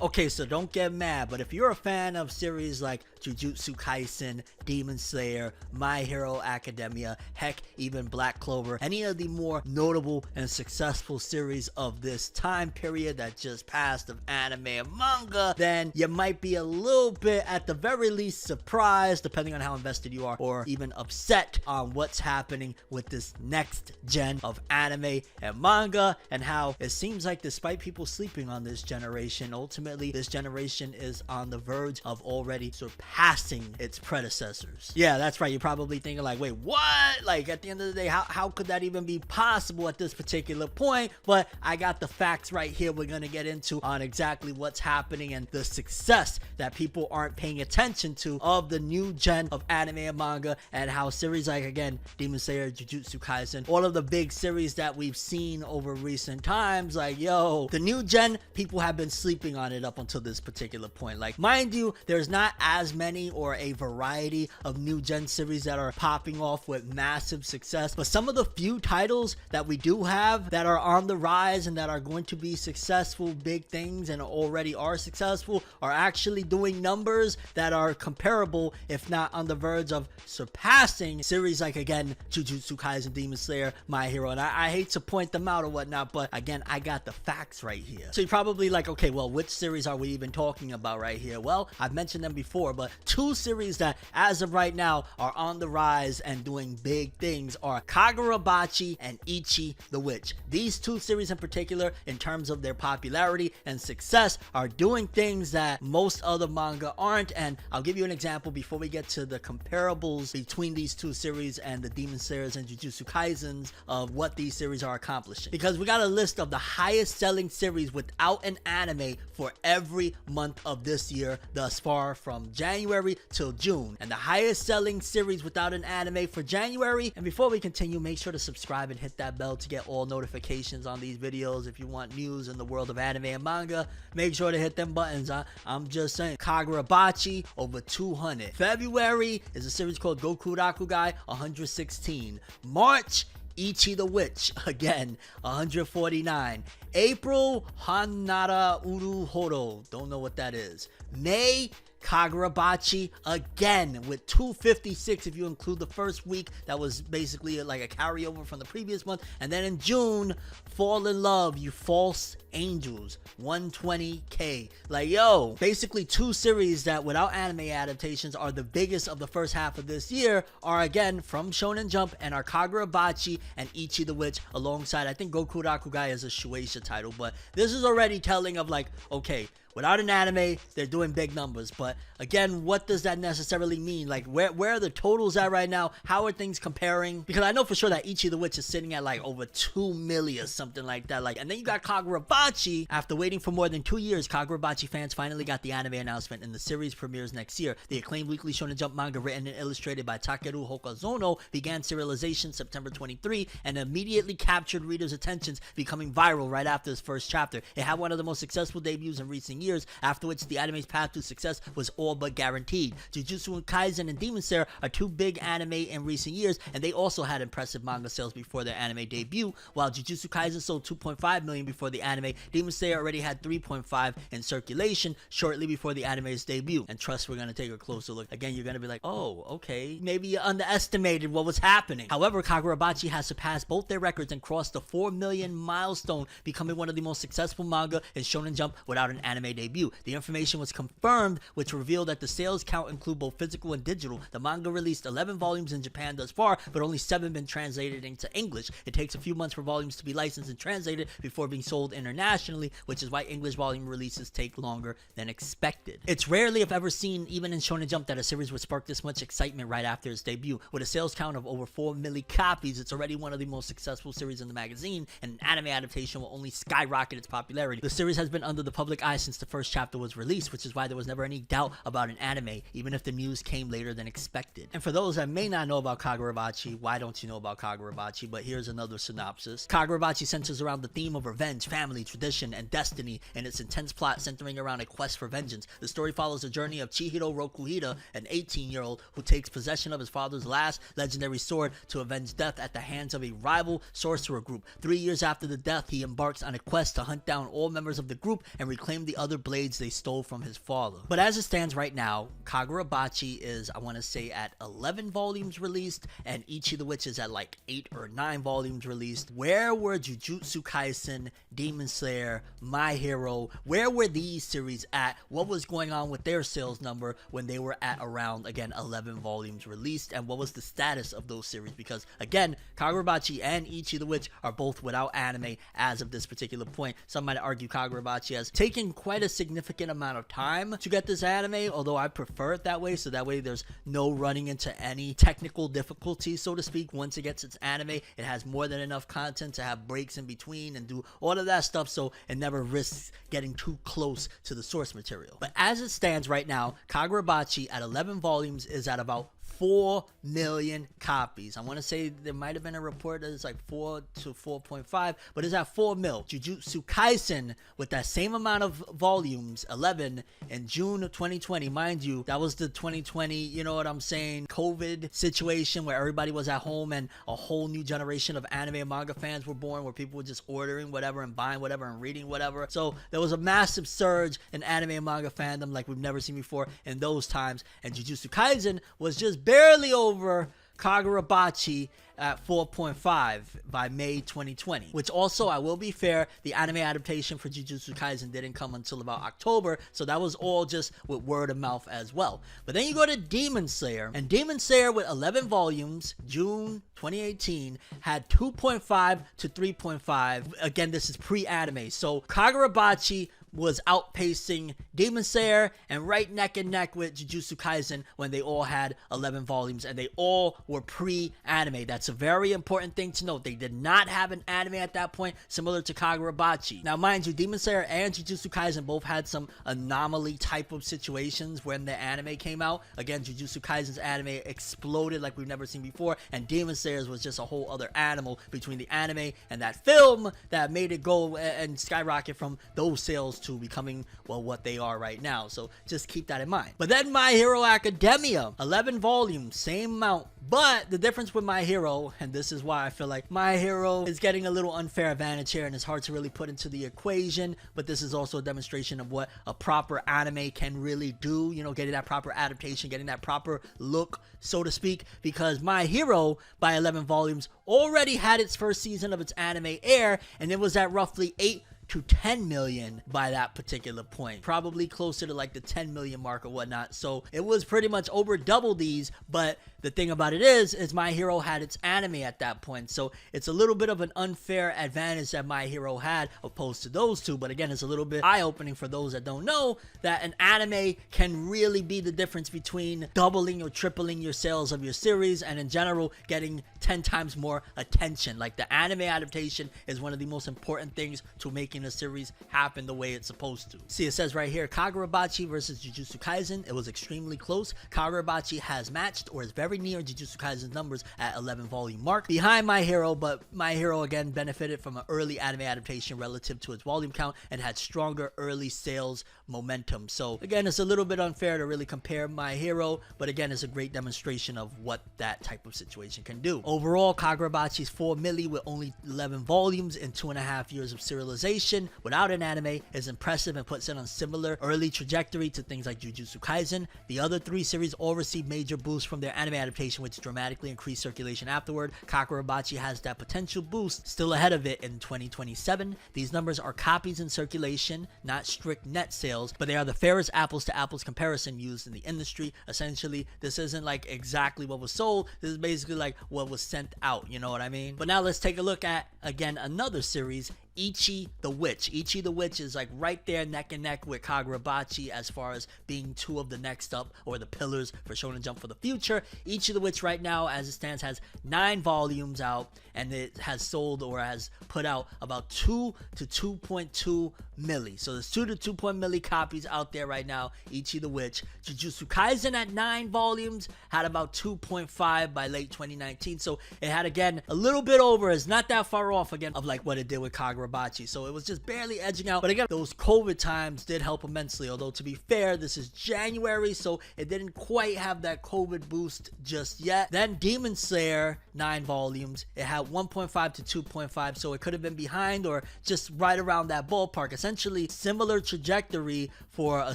Okay, so don't get mad, but if you're a fan of series like Jujutsu Kaisen, Demon Slayer, My Hero Academia, heck, even Black Clover, any of the more notable and successful series of this time period that just passed of anime and manga, then you might be a little bit, at the very least, surprised, depending on how invested you are, or even upset on what's happening with this next gen of anime and manga, and how it seems like despite people sleeping on this generation, ultimately this generation is on the verge of already surpassing its predecessors. Yeah, that's right. You're probably thinking like, wait, what? Like, at the end of the day, how could that even be possible at this particular point? But I got the facts right here. We're going to get into on exactly what's happening and the success that people aren't paying attention to of the new gen of anime and manga, and how series like, again, Demon Slayer, Jujutsu Kaisen, all of the big series that we've seen over recent times, like, yo, the new gen, people have been sleeping on it up until this particular point. Like, mind you, there's not as many or a variety of new gen series that are popping off with massive success, but some of the few titles that we do have that are on the rise and that are going to be successful big things and already are successful are actually doing numbers that are comparable, if not on the verge of surpassing series like, again, Jujutsu Kaisen, Demon Slayer, My Hero. And I hate to point them out or whatnot, but again, I got the facts right here. So you're probably like, okay, well, which series are we even talking about right here? Well, I've mentioned them before, but two series that as of right now are on the rise and doing big things are Kagurabachi and Ichi the Witch. These two series in particular, in terms of their popularity and success, are doing things that most other manga aren't, and I'll give you an example before we get to the comparables between these two series and the Demon Slayers and Jujutsu Kaisens of what these series are accomplishing, because we got a list of the highest selling series without an anime for every month of this year thus far, from January till June, and the highest selling series without an anime for January. And before we continue, make sure to subscribe and hit that bell to get all notifications on these videos. If you want news in the world of anime and manga, make sure to hit them buttons. I'm just saying. Kagurabachi, over 200. February is a series called Gokurakugai, 116. March, Ichi the Witch, again, 149. April, Hanara Uruhoro, don't know what that is. May, Kagurabachi, again, with 256 if you include the first week that was basically like a carryover from the previous month. And then in June, Fall in Love, You False Angels, 120k. Like, yo, basically two series that without anime adaptations are the biggest of the first half of this year are, again, from Shonen Jump, and are Kagurabachi and Ichi the Witch, alongside, I think Gokurakugai is a Shueisha title, but this is already telling of like, okay, without an anime, they're doing big numbers. But again, what does that necessarily mean? Like, where are the totals at right now? How are things comparing? Because I know for sure that Ichi the Witch is sitting at like over 2 million or something like that. Like, and then you got Kagurabachi. After waiting for more than 2 years, Kagurabachi fans finally got the anime announcement, and the series premieres next year. The acclaimed weekly Shonen Jump manga, written and illustrated by Takeru Hokazono, began serialization September 23 and immediately captured readers' attentions, becoming viral right after its first chapter. It had one of the most successful debuts in recent years, after which the anime's path to success was all but guaranteed. Jujutsu Kaisen and Demon Slayer are two big anime in recent years, and they also had impressive manga sales before their anime debut. While Jujutsu Kaisen sold 2.5 million before the anime, Demon Slayer already had 3.5 in circulation shortly before the anime's debut. And trust, we're going to take a closer look. Again, you're going to be like, oh, okay, maybe you underestimated what was happening. However, Kagurabachi has surpassed both their records and crossed the 4 million milestone, becoming one of the most successful manga in Shonen Jump without an anime debut. The information was confirmed, which revealed that the sales count include both physical and digital. The manga released 11 volumes in Japan thus far, but only 7 been translated into English. It takes a few months for volumes to be licensed and translated before being sold internationally, which is why English volume releases take longer than expected. It's rarely, if ever seen, even in Shonen Jump, that a series would spark this much excitement right after its debut. With a sales count of over 4 million copies, it's already one of the most successful series in the magazine, and an anime adaptation will only skyrocket its popularity. The series has been under the public eye since the first chapter was released, which is why there was never any doubt about an anime, even if the news came later than expected. And for those that may not know about Kagurabachi, why don't you know about Kagurabachi? But here's another synopsis. Kagurabachi centers around the theme of revenge, family, tradition, and destiny, and its intense plot centering around a quest for vengeance. The story follows the journey of Chihiro Rokuhita, an 18-year-old who takes possession of his father's last legendary sword to avenge death at the hands of a rival sorcerer group. 3 years after the death, he embarks on a quest to hunt down all members of the group and reclaim the other other blades they stole from his father. But as it stands right now, Kagurabachi is, I want to say, at 11 volumes released, and Ichi the Witch is at like 8 or 9 volumes released. Where were Jujutsu Kaisen, Demon Slayer, My Hero, where were these series at? What was going on with their sales number when they were at around, again, 11 volumes released? And what was the status of those series? Because, again, Kagurabachi and Ichi the Witch are both without anime as of this particular point. Some might argue Kagurabachi has taken quite a significant amount of time to get this anime, although I prefer it that way, so that way there's no running into any technical difficulties, so to speak. Once it gets its anime, it has more than enough content to have breaks in between and do all of that stuff, so it never risks getting too close to the source material. But as it stands right now, Kagurabachi at 11 volumes is at about 4 million copies. I want to say there might have been a report that it's like 4 to 4.5, but it's at 4 mil. Jujutsu Kaisen with that same amount of volumes, 11, in June of 2020. Mind you, that was the 2020, you know what I'm saying, COVID situation where everybody was at home and a whole new generation of anime and manga fans were born, where people were just ordering whatever and buying whatever and reading whatever. So there was a massive surge in anime and manga fandom like we've never seen before in those times, and Jujutsu Kaisen was just barely over Kagurabachi at 4.5 by May 2020, which also, I will be fair, the anime adaptation for Jujutsu Kaisen didn't come until about October, so that was all just with word of mouth as well. But then you go to Demon Slayer, and Demon Slayer with 11 volumes, June 2018, had 2.5 to 3.5. Again, this is pre-anime, so Kagurabachi was outpacing Demon Slayer and right neck and neck with Jujutsu Kaisen when they all had 11 volumes, and they all were pre-anime. That's a very important thing to note. They did not have an anime at that point, similar to Kagurabachi. Now, mind you, Demon Slayer and Jujutsu Kaisen both had some anomaly type of situations when the anime came out. Again, Jujutsu Kaisen's anime exploded like we've never seen before, and Demon Slayer's was just a whole other animal between the anime and that film that made it go and skyrocket from those sales to becoming, well, what they are right now. So just keep that in mind. But then My Hero Academia, 11 volumes, same amount. But the difference with My Hero, and this is why I feel like My Hero is getting a little unfair advantage here and it's hard to really put into the equation, but this is also a demonstration of what a proper anime can really do, you know, getting that proper adaptation, getting that proper look, so to speak, because My Hero, by 11 volumes, already had its first season of its anime air, and it was at roughly 8 to 10 million by that particular point, probably closer to like the 10 million mark or whatnot. So it was pretty much over double these, but the thing about it is My Hero had its anime at that point, so it's a little bit of an unfair advantage that My Hero had opposed to those two. But again, it's a little bit eye-opening for those that don't know that an anime can really be the difference between doubling or tripling your sales of your series, and in general getting 10 times more attention. Like, the anime adaptation is one of the most important things to making a series happen the way it's supposed to. See, it says right here, Kagurabachi versus Jujutsu Kaisen, it was extremely close. Kagurabachi has matched or is very near Jujutsu Kaisen's numbers at 11 volume mark, behind My Hero, but My Hero again benefited from an early anime adaptation relative to its volume count and had stronger early sales momentum. So again, it's a little bit unfair to really compare My Hero, but again, it's a great demonstration of what that type of situation can do. Overall, Kagurabachi's 4 milli with only 11 volumes and 2.5 years of serialization without an anime is impressive and puts it on similar early trajectory to things like Jujutsu Kaisen. The other 3 series all received major boosts from their anime adaptation, which dramatically increased circulation afterward. Kagurabachi has that potential boost still ahead of it in 2027. These numbers are copies in circulation, not strict net sales, but they are the fairest apples to apples comparison used in the industry. Essentially, this isn't like exactly what was sold, this is basically like what was sent out, you know what I mean? But now let's take a look at, again, another series, Ichi the Witch. Ichi the Witch is like right there neck and neck with Kagurabachi as far as being 2 of the next up, or the pillars for Shonen Jump for the future. Ichi the Witch right now, as it stands, has 9 volumes out, and it has sold or has put out about 2 to 2.2 milli. So there's 2 to 2.0 milli copies out there right now. Ichi the Witch. Jujutsu Kaisen at 9 volumes had about 2.5 by late 2019. So it had, again, a little bit over. It's not that far off again of like what it did with Kagurabachi Kagurabachi. So it was just barely edging out. But again, those COVID times did help immensely. Although to be fair, this is January, so it didn't quite have that COVID boost just yet. Then Demon Slayer, 9 volumes. It had 1.5 to 2.5, so it could have been behind or just right around that ballpark. Essentially, similar trajectory for a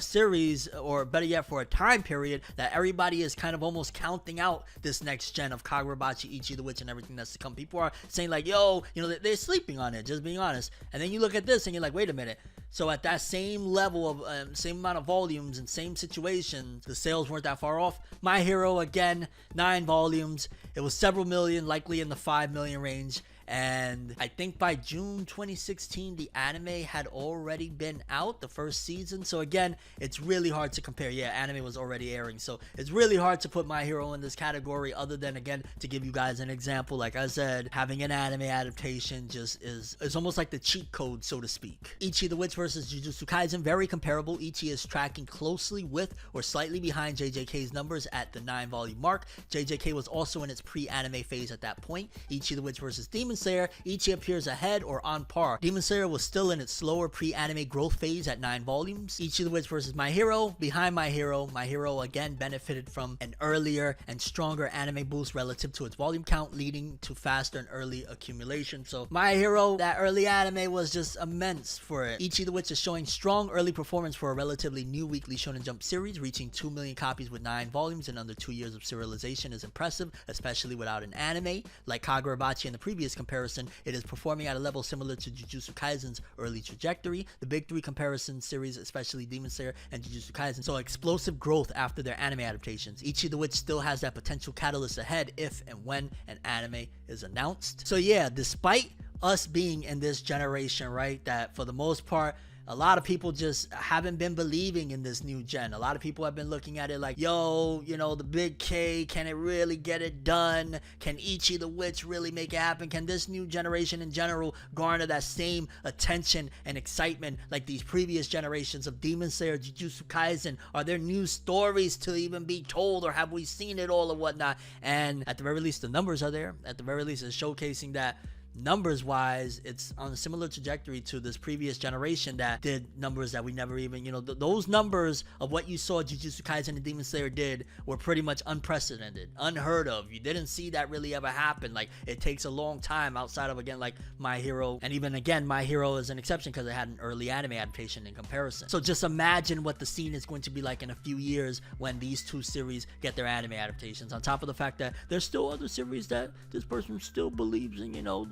series, or better yet, for a time period that everybody is kind of almost counting out this next gen of Kagurabachi, Ichi the Witch, and everything that's to come. People are saying like, yo, you know, they're sleeping on it, just being honest. And then you look at this and you're like, wait a minute. So at that same level of, same amount of volumes and same situation, the sales weren't that far off. My Hero, again, 9 volumes. It was several million, likely in the 5 million range. And I think by June 2016, the anime had already been out, the first season. So again, it's really hard to compare. Yeah, anime was already airing. So it's really hard to put My Hero in this category, other than, again, to give you guys an example. Like I said, having an anime adaptation just is almost like the cheat code, so to speak. Ichi the Witch versus Jujutsu Kaisen, very comparable. Ichi is tracking closely with or slightly behind JJK's numbers at the 9 volume mark. JJK was also in its pre-anime phase at that point. Ichi the Witch versus Demon Slayer, Ichi appears ahead or on par. Demon Slayer was still in its slower pre-anime growth phase at 9 volumes. Ichi the Witch versus My Hero, behind My Hero. My Hero again benefited from an earlier and stronger anime boost relative to its volume count, leading to faster and early accumulation. So My Hero, that early anime was just immense for it. Ichi the Witch is showing strong early performance for a relatively new weekly Shonen Jump series. Reaching 2 million copies with 9 volumes in under 2 years of serialization is impressive, especially without an anime. Like Kagurabachi in the previous comparison, it is performing at a level similar to Jujutsu Kaisen's early trajectory. The big 3 comparison series, especially Demon Slayer and Jujutsu Kaisen, saw explosive growth after their anime adaptations. Ichi the Witch still has that potential catalyst ahead if and when an anime is announced. So yeah, despite us being in this generation, right, that for the most part, a lot of people just haven't been believing in this new gen. A lot of people have been looking at it like, yo, you know, the big K, can it really get it done? Can Ichi the Witch really make it happen? Can this new generation in general garner that same attention and excitement like these previous generations of Demon Slayer, Jujutsu Kaisen? Are there new stories to even be told, or have we seen it all or whatnot? And at the very least, the numbers are there. At the very least, it's showcasing that numbers wise, it's on a similar trajectory to this previous generation that did numbers that we never even, you know, those numbers of what you saw Jujutsu Kaisen and Demon Slayer did were pretty much unprecedented, unheard of. You didn't see that really ever happen. Like, it takes a long time outside of, again, like My Hero, and even again, My Hero is an exception because it had an early anime adaptation in comparison. So just imagine what the scene is going to be like in a few years when these two series get their anime adaptations, on top of the fact that there's still other series that this person still believes in. You know,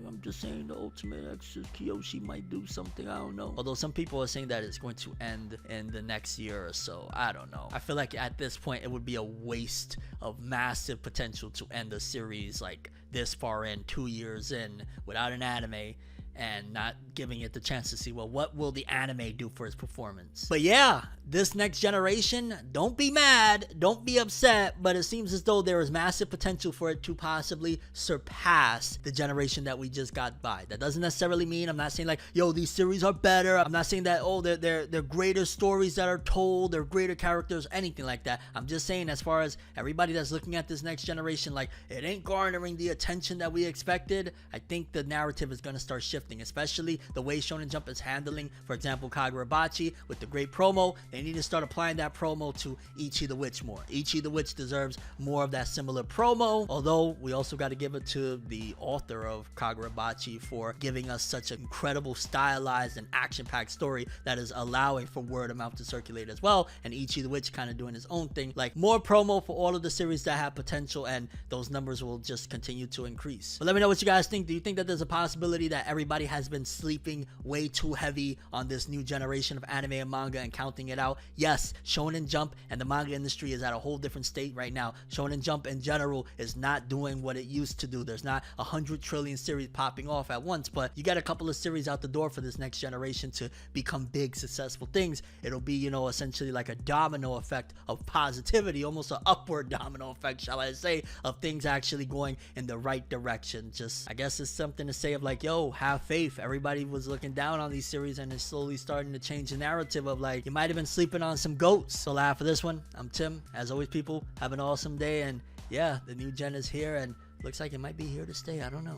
I'm just saying the Ultimate X's Kyoshi might do something, I don't know. Although some people are saying that it's going to end in the next year or so. I don't know. I feel like at this point it would be a waste of massive potential to end a series like this far in, 2 years in, without an anime, and not giving it the chance to see, well, what will the anime do for its performance? But yeah, this next generation, don't be mad, don't be upset, but it seems as though there is massive potential for it to possibly surpass the generation that we just got by. That doesn't necessarily mean, I'm not saying like, yo, these series are better. I'm not saying that, oh, they're greater stories that are told, they're greater characters, anything like that. I'm just saying, as far as everybody that's looking at this next generation, like, it ain't garnering the attention that we expected. I think the narrative is going to start shifting, especially the way Shonen Jump is handling, for example, Kagurabachi with the great promo. They need to start applying that promo to Ichi the Witch more. Ichi the Witch deserves more of that similar promo, although we also got to give it to the author of Kagurabachi for giving us such an incredible stylized and action-packed story that is allowing for word of mouth to circulate as well, and Ichi the Witch kind of doing his own thing. Like, more promo for all of the series that have potential, and those numbers will just continue to increase. But let me know what you guys think. Do you think that there's a possibility that everybody has been sleeping way too heavy on this new generation of anime and manga and counting it out? Yes, Shonen Jump and the manga industry is at a whole different state right now. Shonen Jump in general is not doing what it used to do. There's not 100 trillion series popping off at once, but you got a couple of series out the door for this next generation to become big, successful things. It'll be, you know, essentially like a domino effect of positivity, almost an upward domino effect, shall I say, of things actually going in the right direction. Just, I guess it's something to say of like, yo, have faith. Everybody was looking down on these series, and it's slowly starting to change the narrative of like, you might have been sleeping on some goats. So laugh for this one. I'm Tim. As always, people, have an awesome day, and yeah, the new gen is here, and looks like it might be here to stay. I don't know.